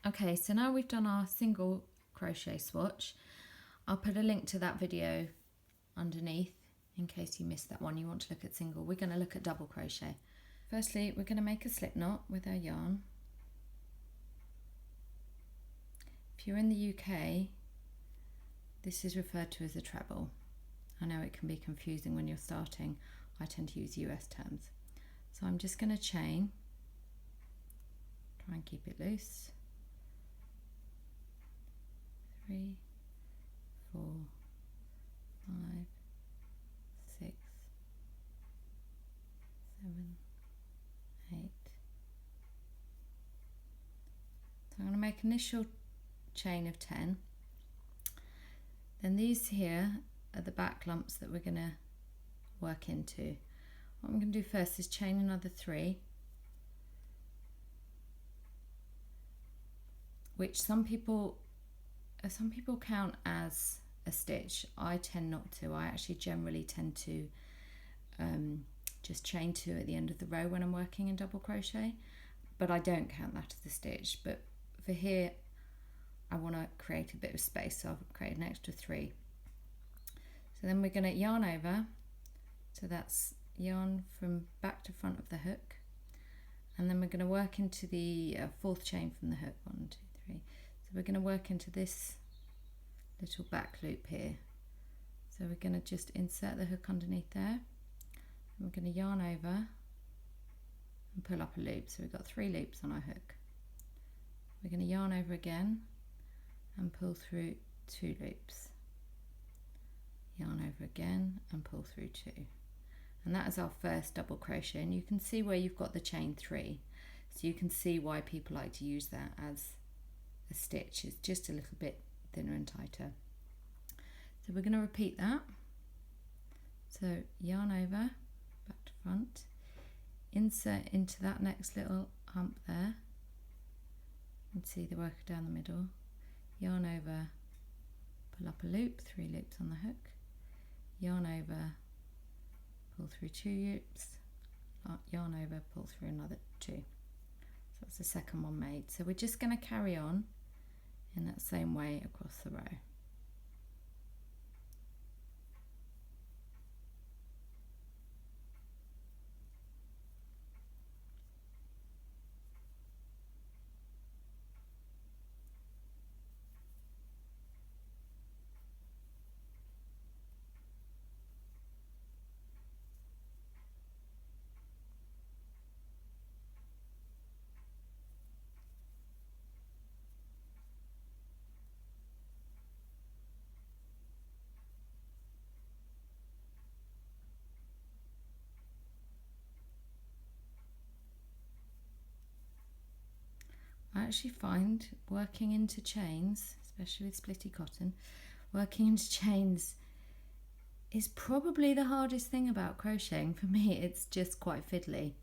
Okay, so now we've done our single crochet swatch. I'll put a link to that video underneath in case you missed that one. You want to look at single. We're going to look at double crochet. Firstly, we're going to make a slip knot with our yarn. If you're in the UK, this is referred to as a treble. I know it can be confusing when you're starting. I tend to use US terms. So I'm just going to chain, try and keep it loose. 3, 4, 5, 6, 7, 8. So I'm going to make an initial chain of 10. Then these here are the back lumps that we're going to work into. What I'm going to do first is chain another 3, which some people count as a stitch. I tend not to. I actually generally tend to just chain 2 at the end of the row when I'm working in double crochet, but I don't count that as a stitch. But for here I want to create a bit of space, so I've created an extra 3. So then we're going to yarn over, so that's yarn from back to front of the hook, and then we're going to work into the 4th chain from the hook. 1, 2, 3. So we're going to work into this little back loop here. So we're going to just insert the hook underneath there, and we're going to yarn over and pull up a loop. So we've got 3 loops on our hook. We're going to yarn over again and pull through 2 loops. Yarn over again and pull through 2. And that is our first double crochet, and you can see where you've got the chain 3, so you can see why people like to use that as a stitch. It's just a little bit thinner and tighter. So we're going to repeat that. So yarn over, back to front, insert into that next little hump there, and see the worker down the middle, yarn over, pull up a loop, 3 loops on the hook, yarn over, pull through 2 loops, yarn over, pull through another 2. So that's the second one made. So we're just going to carry on in that same way across the row. I actually find working into chains, especially with splitty cotton, working into chains is probably the hardest thing about crocheting. For me, it's just quite fiddly.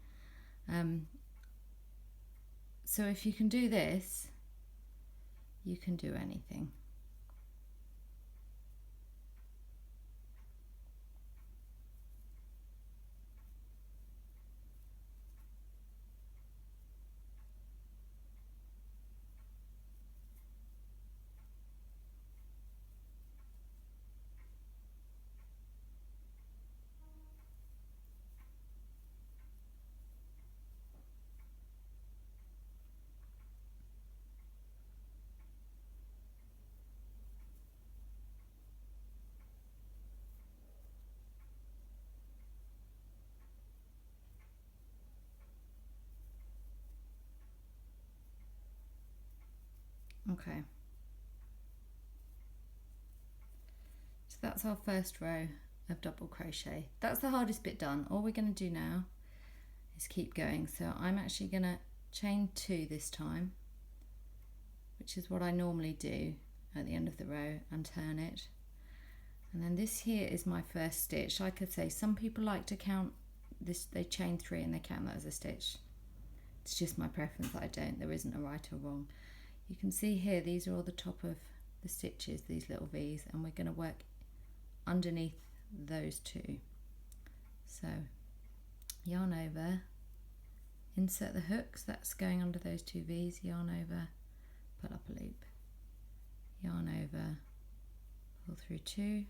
So if you can do this, you can do anything. Okay, so that's our first row of double crochet. That's the hardest bit done. All we're going to do now is keep going. So I'm actually going to chain 2 this time, which is what I normally do at the end of the row, and turn it. And then this here is my first stitch. Like I say, some people like to count this, they chain 3 and they count that as a stitch. It's just my preference. I don't. There isn't a right or wrong. You can see here, these are all the top of the stitches, these little V's, and we're going to work underneath those 2. So yarn over, insert the hooks, that's going under those 2 V's, yarn over, pull up a loop, yarn over, pull through two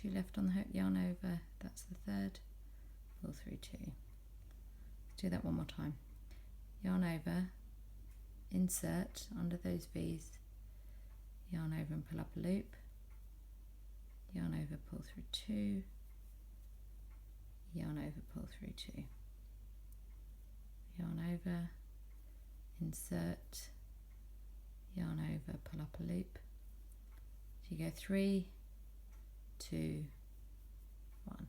left on the hook, yarn over, that's the third, pull through two. Let's do that one more time. Yarn over, insert under those V's, yarn over and pull up a loop, yarn over, pull through two, yarn over, pull through two, yarn over, insert, yarn over, pull up a loop. So you go 3, 2, 1.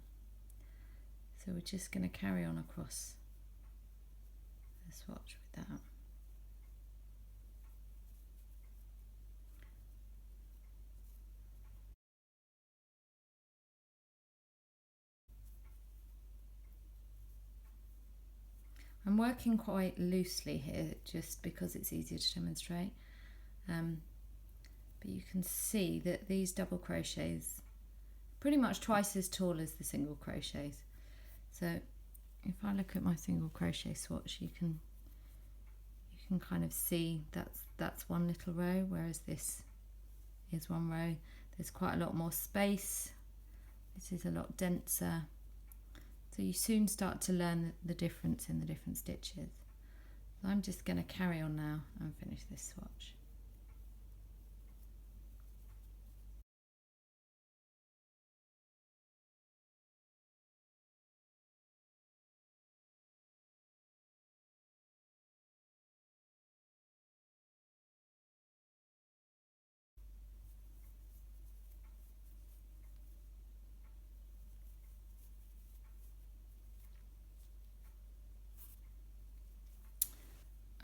So we're just going to carry on across the swatch with that. I'm working quite loosely here just because it's easier to demonstrate, but you can see that these double crochets pretty much twice as tall as the single crochets. So if I look at my single crochet swatch, you can kind of see that's one little row, whereas this is one row. There's quite a lot more space. This is a lot denser. So you soon start to learn the difference in the different stitches. So I'm just going to carry on now and finish this swatch.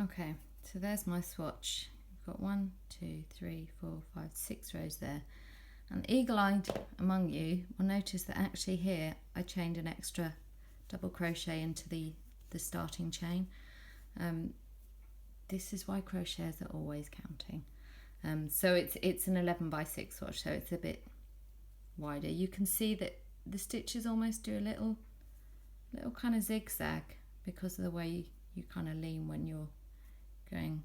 Okay, so there's my swatch. I've got 1, 2, 3, 4, 5, 6 rows there. And eagle-eyed among you will notice that actually here I chained an extra double crochet into the starting chain. This is why crocheters are always counting. So it's an 11 by 6 swatch, so it's a bit wider. You can see that the stitches almost do a little kind of zigzag because of the way you kind of lean when you're going